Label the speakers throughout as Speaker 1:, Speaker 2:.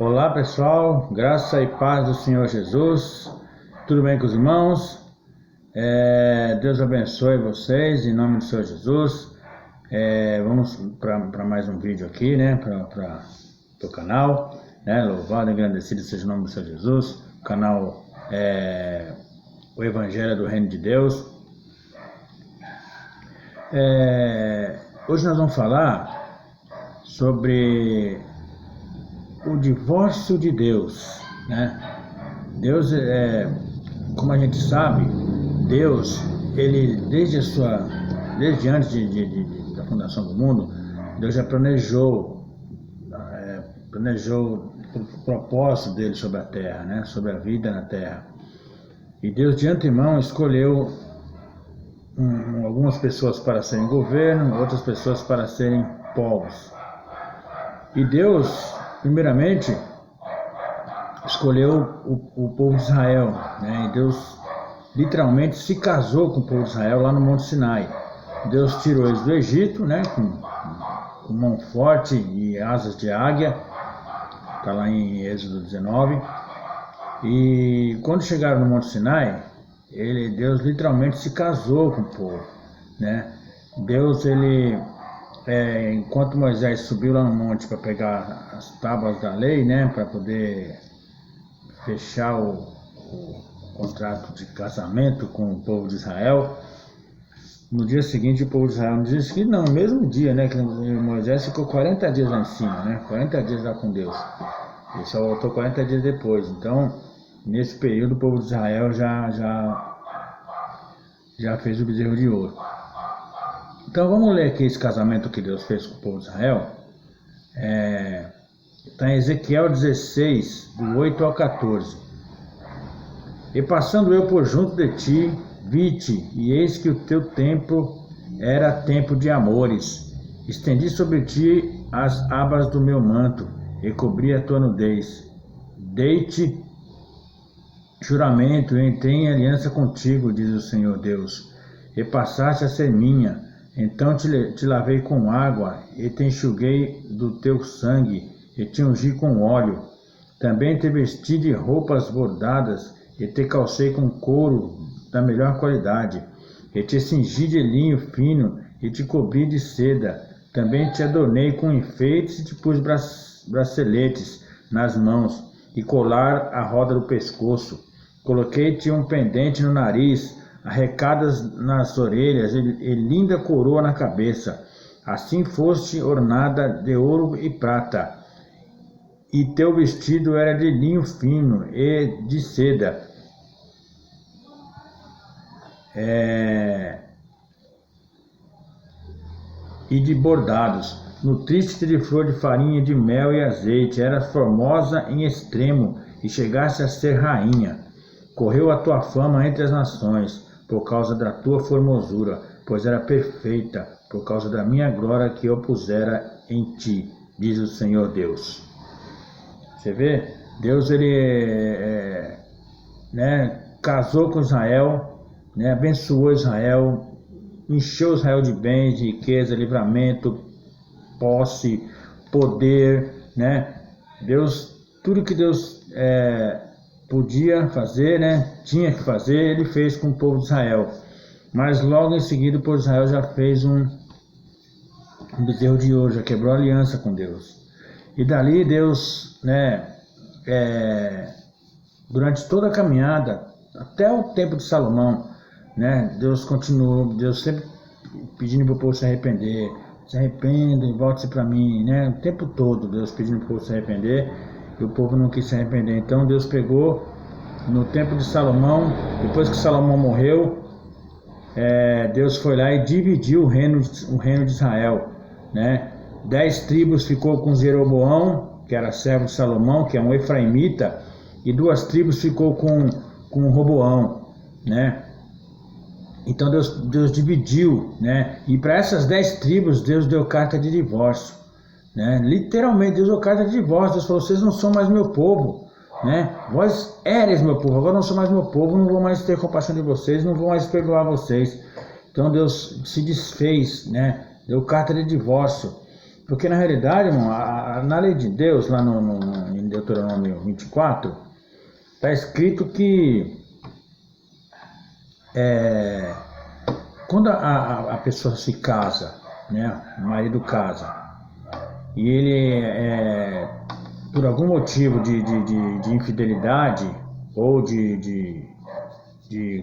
Speaker 1: Olá pessoal, graça e paz do Senhor Jesus, tudo bem com os irmãos? Deus abençoe vocês em nome do Senhor Jesus. Vamos para mais um vídeo aqui, né, para o canal, né? Louvado e agradecido seja o nome do Senhor Jesus. O canal o Evangelho do Reino de Deus. Hoje nós vamos falar sobre o divórcio de Deus, né? Deus, como a gente sabe, Deus, ele desde antes da fundação do mundo, Deus já planejou o propósito dele sobre a terra, né? Sobre a vida na terra. E Deus de antemão escolheu algumas pessoas para serem governo, outras pessoas para serem povos. E Deus, primeiramente, escolheu o povo de Israel, né? E Deus literalmente se casou com o povo de Israel lá no Monte Sinai. Deus tirou eles do Egito, né? Com mão forte e asas de águia, está lá em Êxodo 19. E quando chegaram no Monte Sinai, Deus literalmente se casou com o povo, né? Deus, enquanto Moisés subiu lá no monte para pegar as tábuas da lei, né, para poder fechar o contrato de casamento com o povo de Israel, no dia seguinte o povo de Israel disse que não, no mesmo dia, né, que Moisés ficou 40 dias lá em cima, né, 40 dias lá com Deus, ele só voltou 40 dias depois. Então, nesse período o povo de Israel já fez o bezerro de ouro. Então vamos ler aqui esse casamento que Deus fez com o povo de Israel. Está em Ezequiel 16, do 8 ao 14. E passando eu por junto de ti, vi-te, e eis que o teu tempo era tempo de amores. Estendi sobre ti as abas do meu manto, e cobri a tua nudez. Dei-te juramento, e entrei em aliança contigo, diz o Senhor Deus, e passaste a ser minha. Então te lavei com água, e te enxuguei do teu sangue, e te ungi com óleo. Também te vesti de roupas bordadas, e te calcei com couro da melhor qualidade, e te cingi de linho fino, e te cobri de seda. Também te adornei com enfeites, e te pus braceletes nas mãos, e colar à roda do pescoço. Coloquei-te um pendente no nariz, arrecadas nas orelhas e linda coroa na cabeça. Assim foste ornada de ouro e prata, e teu vestido era de linho fino e de seda, e de bordados. Nutriste de flor de farinha, de mel e azeite. Eras formosa em extremo, e chegaste a ser rainha. Correu a tua fama entre as nações, por causa da tua formosura, pois era perfeita, por causa da minha glória que eu pusera em ti, diz o Senhor Deus. Você vê? Deus, casou com Israel, né, abençoou Israel, encheu Israel de bens, de riqueza, livramento, posse, poder, né? Deus, tudo que Deus podia fazer, né, tinha que fazer, ele fez com o povo de Israel. Mas logo em seguida o povo de Israel já fez um bezerro de ouro, já quebrou a aliança com Deus. E dali Deus, durante toda a caminhada, até o tempo de Salomão, né, Deus continuou, Deus sempre pedindo para o povo se arrepender, se arrependem, volte-se para mim, né, o tempo todo Deus pedindo para o povo se arrepender. E o povo não quis se arrepender. Então Deus pegou, no tempo de Salomão, depois que Salomão morreu, Deus foi lá e dividiu o reino de Israel, né? 10 tribos ficou com Jeroboão, que era servo de Salomão, que é um efraimita, e 2 tribos ficou com Roboão, né? Então Deus dividiu, né? E para essas 10 tribos Deus deu carta de divórcio, né? Literalmente Deus deu carta de divórcio. Deus falou: vocês não são mais meu povo, né? Vós éreis meu povo, agora não sou mais meu povo, não vou mais ter compaixão de vocês, não vou mais perdoar vocês. Então Deus se desfez, né? Deu carta de divórcio. Porque na realidade, irmão, na lei de Deus, lá em Deuteronômio 24, está escrito que quando a pessoa se casa, né, o marido casa, e ele, por algum motivo de infidelidade ou de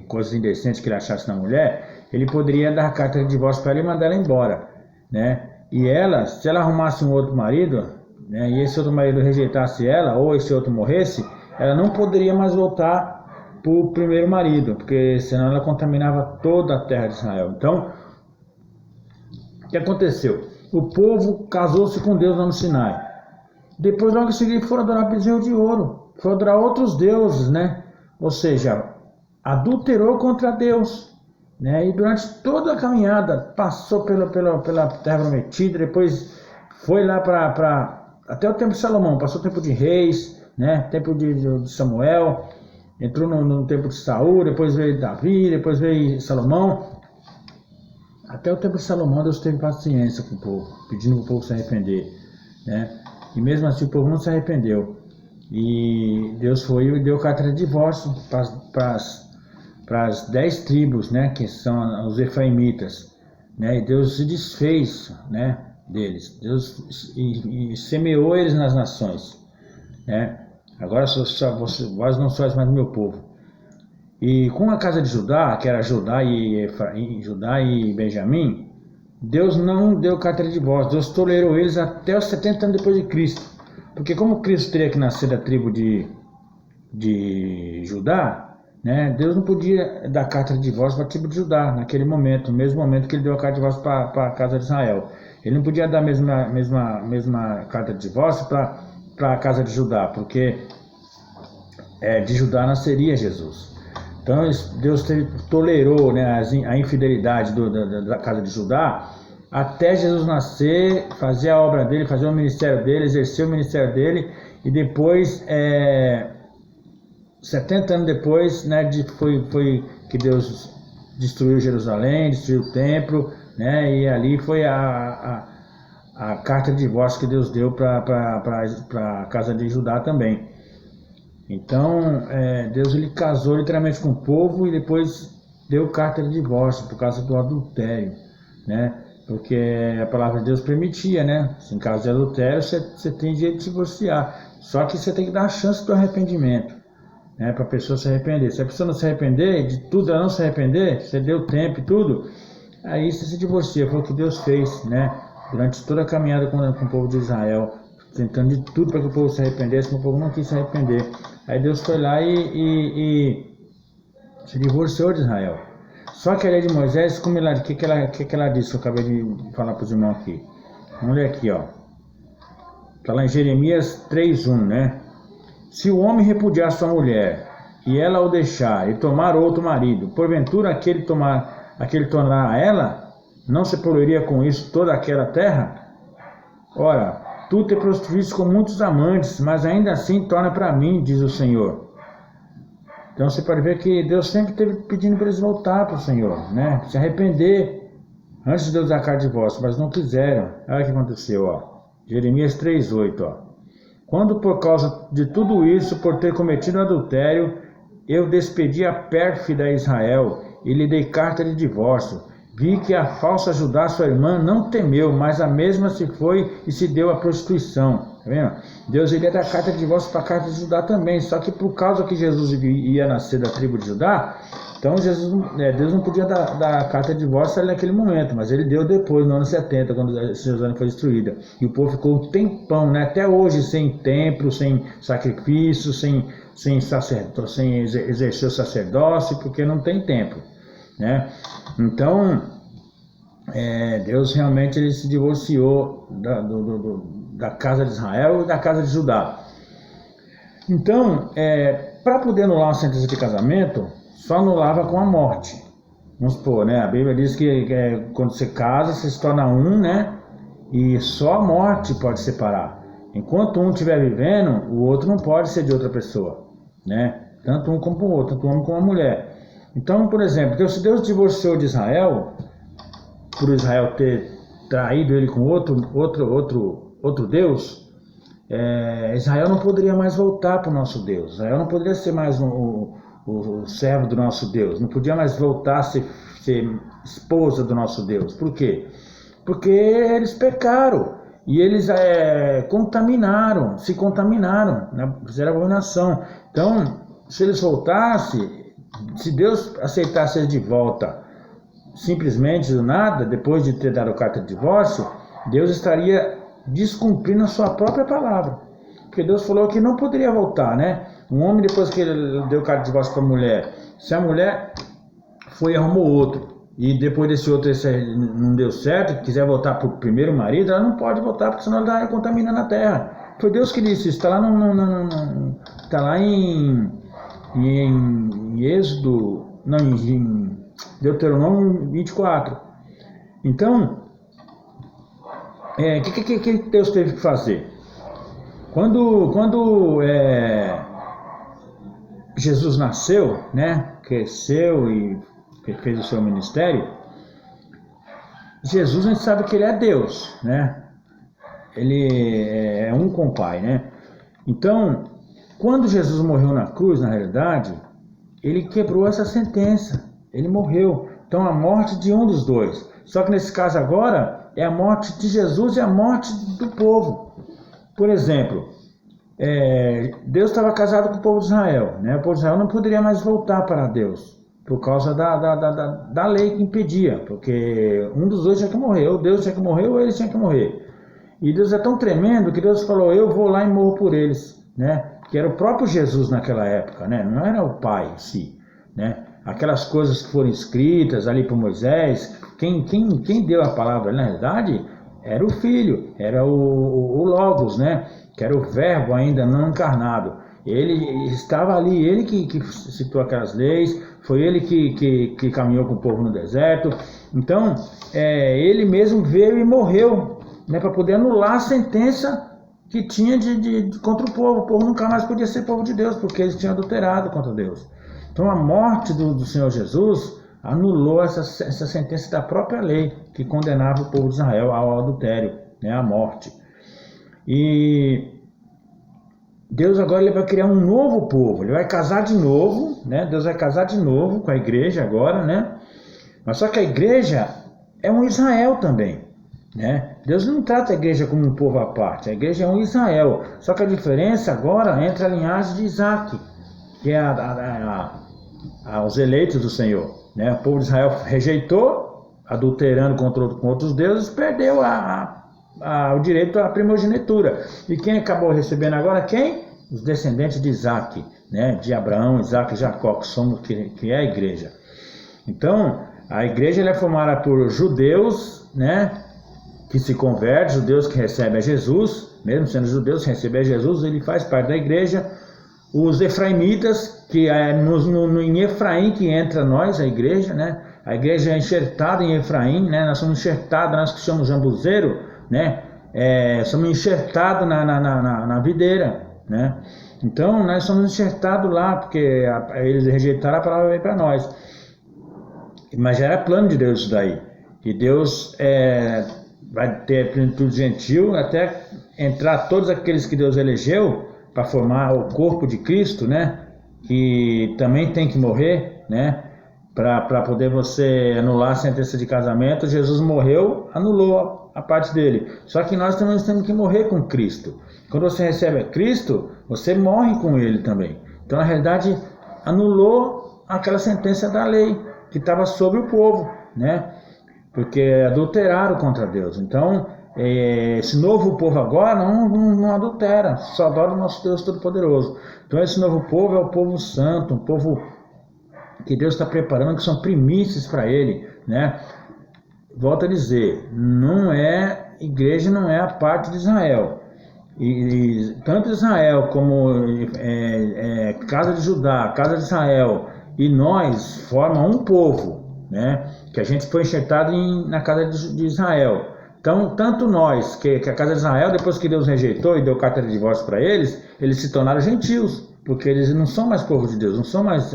Speaker 1: coisas indecentes que ele achasse na mulher, ele poderia dar carta de divórcio para ela e mandar ela embora, né? E ela, se ela arrumasse um outro marido, né, e esse outro marido rejeitasse ela, ou esse outro morresse, ela não poderia mais voltar para o primeiro marido, porque senão ela contaminava toda a terra de Israel. Então, o que aconteceu? O povo casou-se com Deus lá no Sinai. Depois, logo em seguida, foram adorar bezerro de ouro, foram adorar outros deuses, né? Ou seja, adulterou contra Deus, né? E durante toda a caminhada passou pela terra prometida, depois foi lá até o tempo de Salomão, passou o tempo de reis, né? Tempo de Samuel, entrou no tempo de Saul, depois veio Davi, depois veio Salomão. Até o tempo de Salomão Deus teve paciência com o povo, pedindo para o povo se arrepender, né? E mesmo assim o povo não se arrependeu. E Deus foi e deu carta de divórcio para as 10 tribos, né, que são os efraimitas, né, e Deus se desfez, né, deles. Deus e semeou eles nas nações, né. Agora vós não sois mais meu povo. E com a casa de Judá, que era Judá e Benjamim, Deus não deu carta de divórcio. Deus tolerou eles até os 70 anos depois de Cristo. Porque como Cristo teria que nascer da tribo de Judá, né, Deus não podia dar carta de divórcio para a tribo de Judá naquele momento, no mesmo momento que ele deu a carta de divórcio para a casa de Israel. Ele não podia dar a mesma carta de divórcio para a casa de Judá, porque de Judá nasceria Jesus. Então Deus tolerou, né, a infidelidade da casa de Judá até Jesus nascer, fazer a obra dele, fazer o ministério dele, exercer o ministério dele, e depois, 70 anos depois, né, foi que Deus destruiu Jerusalém, destruiu o templo, né, e ali foi a carta de divórcio que Deus deu para a casa de Judá também. Então, Deus ele casou literalmente com o povo e depois deu carta de divórcio por causa do adultério, né? Porque a palavra de Deus permitia, né? Em caso de adultério, você tem direito de se divorciar. Só que você tem que dar a chance do arrependimento, né? Para a pessoa se arrepender. Se a pessoa não se arrepender, de tudo ela não se arrepender, você deu tempo e tudo, aí você se divorcia. Foi o que Deus fez, né? Durante toda a caminhada com o povo de Israel, tentando de tudo para que o povo se arrependesse, mas o povo não quis se arrepender. Aí Deus foi lá e se divorciou de Israel. Só que a lei de Moisés, como o que ela disse, eu acabei de falar para os irmãos aqui. Vamos ler aqui, ó. Está lá em Jeremias 3:1, né? Se o homem repudiar sua mulher, e ela o deixar, e tomar outro marido, porventura aquele tornará a ela, não se poluiria com isso toda aquela terra? Ora, tu te prostituíste com muitos amantes, mas ainda assim torna para mim, diz o Senhor. Então você pode ver que Deus sempre esteve pedindo para eles voltar para o Senhor, né? Se arrepender antes de Deus dar carta de divórcio, mas não quiseram. Olha o que aconteceu, ó. Jeremias 3:8, ó. Quando por causa de tudo isso, por ter cometido adultério, eu despedi a pérfida Israel e lhe dei carta de divórcio. Vi que a falsa Judá, sua irmã, não temeu, mas a mesma se foi e se deu à prostituição. Tá vendo? Deus iria dar carta de divórcio para a casa de Judá também, só que por causa que Jesus ia nascer da tribo de Judá, então Deus não podia dar carta de divórcio ali naquele momento, mas ele deu depois, no ano 70, quando Jerusalém foi destruída. E o povo ficou um tempão, né, até hoje, sem templo, sem sacrifício, sem exercer o sacerdócio, porque não tem templo, né? Então, Deus realmente ele se divorciou da casa de Israel e da casa de Judá. Então, para poder anular uma sentença de casamento, só anulava com a morte. Vamos supor, né? A Bíblia diz que quando você casa, você se torna um, né? E só a morte pode separar. Enquanto um estiver vivendo, o outro não pode ser de outra pessoa, né? Tanto um como o outro, tanto o homem como a mulher. Então, por exemplo, se Deus divorciou de Israel, por Israel ter traído ele com outro Deus, Israel não poderia mais voltar para o nosso Deus. Israel não poderia ser mais o servo do nosso Deus. Não podia mais voltar a ser esposa do nosso Deus. Por quê? Porque eles pecaram. E eles se contaminaram, né? Fizeram abominação. Então, se eles voltassem, se Deus aceitasse eles de volta, simplesmente do nada, depois de ter dado carta de divórcio, Deus estaria descumprindo a sua própria palavra. Porque Deus falou que não poderia voltar, né? Um homem, depois que ele deu carta de divórcio para a mulher, se a mulher foi e arrumou outro, e depois desse outro esse não deu certo, quiser voltar para o primeiro marido, ela não pode voltar, porque senão ela está contaminando a terra. Foi Deus que disse isso, está lá, tá lá em Êxodo, não, em Deuteronômio 24. Então, o que Deus teve que fazer? Quando Jesus nasceu, né, cresceu e fez o seu ministério, Jesus, a gente sabe que ele é Deus, né? Ele é um com o Pai, né? Então, quando Jesus morreu na cruz, na realidade, ele quebrou essa sentença, ele morreu. Então, a morte de um dos dois. Só que nesse caso agora, é a morte de Jesus e a morte do povo. Por exemplo, Deus estava casado com o povo de Israel, né? O povo de Israel não poderia mais voltar para Deus, por causa da lei que impedia, porque um dos dois tinha que morrer, ou Deus tinha que morrer, ou eles tinham que morrer. E Deus é tão tremendo que Deus falou, eu vou lá e morro por eles, né? Que era o próprio Jesus naquela época, né? Não era o Pai em si, né? Aquelas coisas que foram escritas ali por Moisés, quem deu a palavra, na realidade, era o Filho, era o Logos, né? Que era o Verbo ainda não encarnado. Ele estava ali, ele que citou aquelas leis, foi ele que caminhou com o povo no deserto. Então, ele mesmo veio e morreu, né, para poder anular a sentença que tinha contra o povo. O povo nunca mais podia ser povo de Deus, porque eles tinham adulterado contra Deus. Então, a morte do Senhor Jesus anulou essa sentença da própria lei, que condenava o povo de Israel ao adultério, né, à morte. E Deus agora ele vai criar um novo povo, ele vai casar de novo, né? Deus vai casar de novo com a igreja agora, né? Mas só que a igreja é um Israel também, né? Deus não trata a igreja como um povo à parte, a igreja é um Israel. Só que a diferença agora é entre a linhagem de Isaac, que é os eleitos do Senhor, né? O povo de Israel rejeitou, adulterando com outros deuses, perdeu o direito à primogenitura. E quem acabou recebendo agora? Quem? Os descendentes de Isaac, né? De Abraão, Isaac e Jacó, que é a igreja. Então, a igreja é formada por judeus, né? Que se convertem, judeus que recebem a Jesus, mesmo sendo judeus que recebem a Jesus, ele faz parte da igreja. Os efraimitas, que é em Efraim que entra nós, a igreja, né? A igreja é enxertada em Efraim, né? Nós somos enxertados, nós que chamamos jambuzeiro, né? Somos enxertados na videira, né? Então nós somos enxertados lá, porque eles rejeitaram a palavra veio para nós. Mas já era plano de Deus isso daí. E Deus vai ter plenitude gentil até entrar todos aqueles que Deus elegeu para formar o corpo de Cristo, né? Que também tem que morrer, né? Para poder você anular a sentença de casamento. Jesus morreu, anulou a parte dele. Só que nós também temos que morrer com Cristo. Quando você recebe a Cristo, você morre com ele também. Então, na realidade, anulou aquela sentença da lei que estava sobre o povo, né? Porque adulteraram contra Deus. Então, esse novo povo agora não adultera, só adora o nosso Deus Todo-Poderoso. Então, esse novo povo é o povo santo, um povo que Deus está preparando, que são primícias para ele, né? Volto a dizer, igreja não é a parte de Israel. E tanto Israel como casa de Judá, casa de Israel e nós formam um povo, né? Que a gente foi enxertado na casa de Israel. Então, tanto nós, que a casa de Israel, depois que Deus rejeitou e deu carta de divórcio para eles se tornaram gentios, porque eles não são mais povo de Deus, não são mais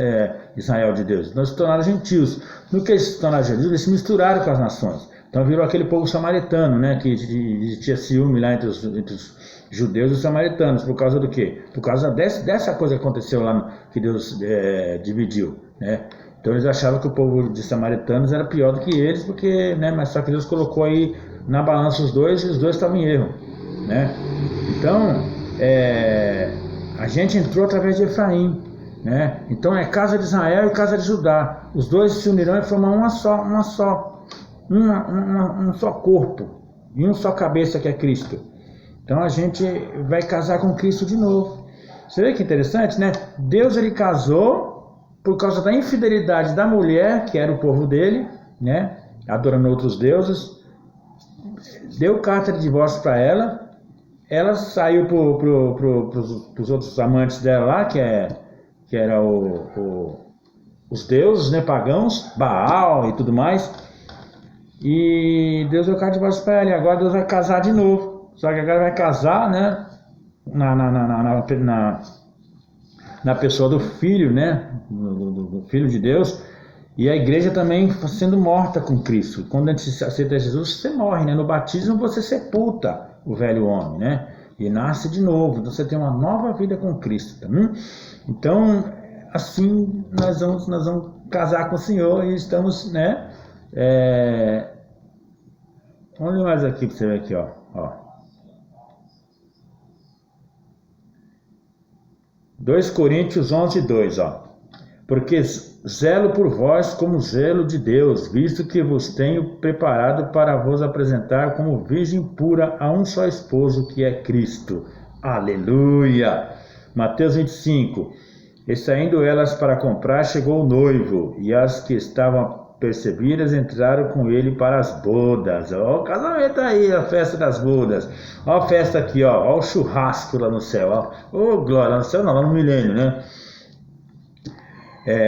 Speaker 1: Israel de Deus, eles se tornaram gentios. No que eles se tornaram gentios, eles se misturaram com as nações. Então virou aquele povo samaritano, né? Que tinha ciúme lá entre os judeus e os samaritanos. Por causa do quê? Por causa dessa coisa que aconteceu lá, que Deus dividiu, né? Então eles achavam que o povo de samaritanos era pior do que eles, porque, né? Mas só que Deus colocou aí na balança os dois e os dois estavam em erro, né? Então, a gente entrou através de Efraim, né? Então é casa de Israel e casa de Judá. Os dois se unirão e formam um só corpo e um só cabeça, que é Cristo. Então a gente vai casar com Cristo de novo. Você vê que interessante, né? Deus, ele casou por causa da infidelidade da mulher, que era o povo dele, né? Adorando outros deuses. Deu carta de divórcio para ela. Ela saiu pros outros amantes dela lá, que era os deuses, né, pagãos, Baal e tudo mais. E Deus deu carta de divórcio para ela. E agora Deus vai casar de novo. Só que agora vai casar, né, na pessoa do Filho, né, do Filho de Deus. E a igreja também sendo morta com Cristo. Quando a gente aceita Jesus, você morre, né? No batismo você sepulta o velho homem, né? E nasce de novo. Então você tem uma nova vida com Cristo, tá? Então, assim nós vamos casar com o Senhor e estamos, né? Vamos ler mais aqui para você ver aqui, ó. 2 Coríntios 11:2, ó. Porque zelo por vós como zelo de Deus, visto que vos tenho preparado para vos apresentar como virgem pura a um só esposo, que é Cristo. Aleluia! Mateus 25. E saindo elas para comprar, chegou o noivo, e as que estavam percebidas entraram com ele para as bodas. Ó, o casamento aí, a festa das bodas. Ó a festa aqui, ó o churrasco lá no céu. Ó, glória, lá no céu não, lá no milênio, né?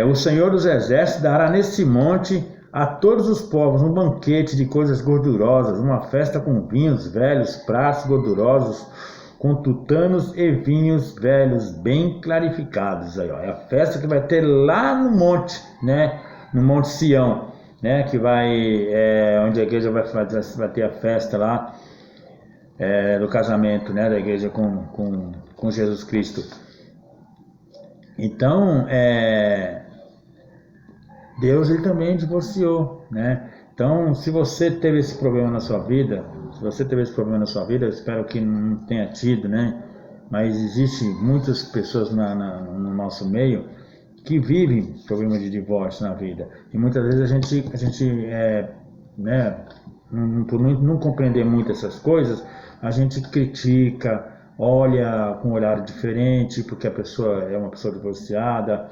Speaker 1: O Senhor dos Exércitos dará nesse monte a todos os povos um banquete de coisas gordurosas, uma festa com vinhos velhos, pratos gordurosos, com tutanos e vinhos velhos bem clarificados. Aí, ó, é a festa que vai ter lá no monte, né? No Monte Sião, né? Que onde a igreja vai ter a festa lá do casamento, né? Da igreja com Jesus Cristo. Então, Deus, ele também divorciou, né? Então, se você teve esse problema na sua vida, eu espero que não tenha tido, né? Mas existem muitas pessoas no nosso meio que vivem problemas de divórcio na vida. E muitas vezes a gente né? Por não compreender muito essas coisas, a gente critica, olha com um olhar diferente, porque a pessoa é uma pessoa divorciada,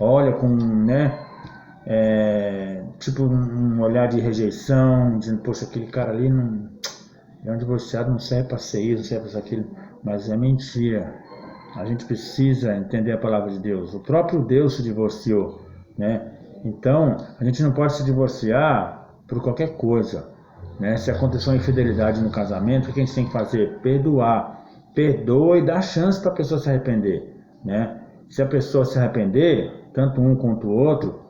Speaker 1: olha com, né, tipo um olhar de rejeição, dizendo, poxa, aquele cara ali é um divorciado, não serve para ser isso, não serve para aquilo, mas é mentira. A gente precisa entender a palavra de Deus. O próprio Deus se divorciou, né? Então, a gente não pode se divorciar por qualquer coisa, né? Se aconteceu uma infidelidade no casamento, o que a gente tem que fazer? Perdoar. Perdoa e dá chance para a pessoa se arrepender, né? Se a pessoa se arrepender, tanto um quanto o outro,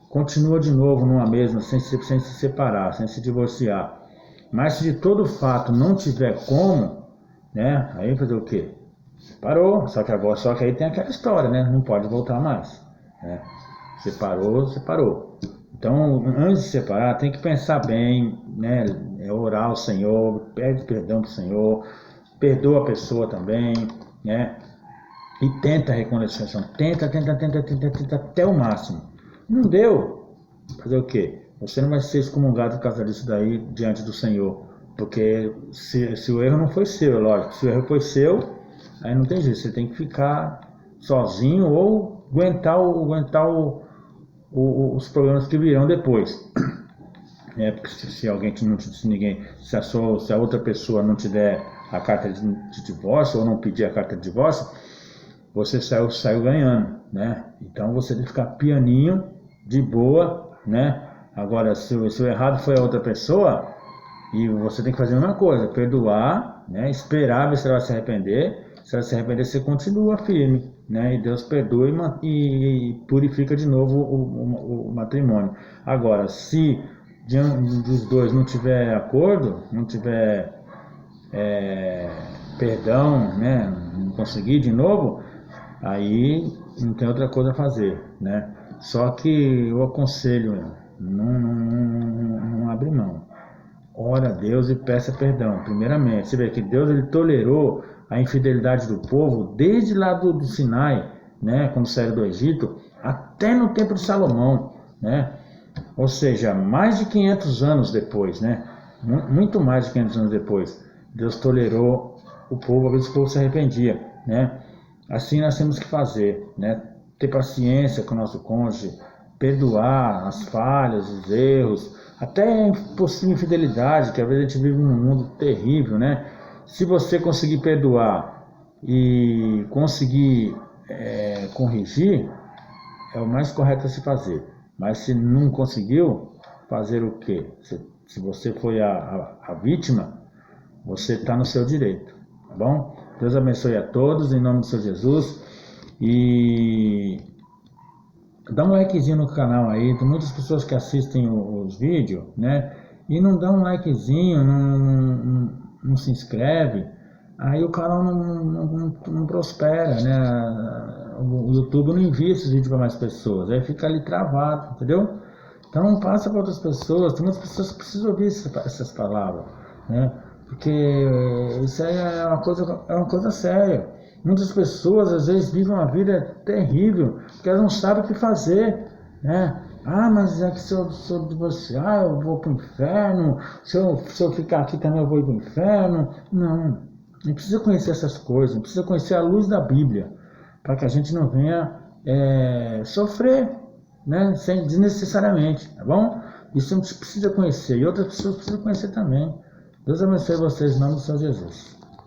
Speaker 1: continua de novo numa mesma, sem se separar, sem se divorciar. Mas se de todo fato não tiver como, né? Aí fazer o quê? Separou, só que aí tem aquela história, né? Não pode voltar mais, né? Separou. Então, antes de separar, tem que pensar bem, né? Orar ao Senhor, pede perdão para o Senhor, perdoa a pessoa também, né? E tenta a reconciliação, tenta até o máximo. Não deu, fazer o quê? Você não vai ser excomungado por causa disso daí diante do Senhor, porque se o erro não foi seu, é lógico, se o erro foi seu, aí não tem jeito, você tem que ficar sozinho ou aguentar os problemas que virão depois. Porque se a outra pessoa não te der a carta de divórcio ou não pedir a carta de divórcio, você saiu ganhando, né? Então você tem que ficar pianinho, de boa, né? Agora, se o errado foi a outra pessoa, e você tem que fazer a mesma coisa, perdoar, né? Esperar ver se ela vai se arrepender. Se ela se arrepender, você continua firme, né? E Deus perdoa e purifica de novo o matrimônio. Agora, se dos dois não tiver acordo, não tiver perdão, né, não conseguir de novo, aí não tem outra coisa a fazer, né? Só que eu aconselho, não abre mão. Ora a Deus e peça perdão, primeiramente. Você vê que Deus ele tolerou a infidelidade do povo desde lá do Sinai, né, quando saíram do Egito, até no tempo de Salomão, né? Ou seja, mais de 500 anos depois, né? Muito mais de 500 anos depois, Deus tolerou o povo, às vezes o povo se arrependia, né? Assim nós temos que fazer, né? Ter paciência com o nosso cônjuge, perdoar as falhas, os erros, até possível infidelidade, que às vezes a gente vive num mundo terrível, né? Se você conseguir perdoar e conseguir corrigir, é o mais correto a se fazer. Mas se não conseguiu, fazer o quê? Se você foi a vítima, você está no seu direito, tá bom? Deus abençoe a todos, em nome do Senhor Jesus. E dá um likezinho no canal aí, tem muitas pessoas que assistem os vídeos, né? E não dá um likezinho, não se inscreve, aí o canal não prospera, né? O YouTube não envia esses vídeos para mais pessoas, aí fica ali travado, entendeu? Então passa para outras pessoas, tem muitas pessoas que precisam ouvir essas palavras, né? Porque isso aí é uma coisa séria. Muitas pessoas às vezes vivem uma vida terrível, porque elas não sabem o que fazer, né? Ah, mas é que se eu divorciar eu vou para o inferno, se eu ficar aqui também eu vou ir para o inferno. Não precisa conhecer essas coisas, não precisa conhecer a luz da Bíblia, para que a gente não venha sofrer, né? Desnecessariamente, tá bom? Isso a gente precisa conhecer, e outras pessoas precisam conhecer também. Deus abençoe vocês em nome do Senhor Jesus.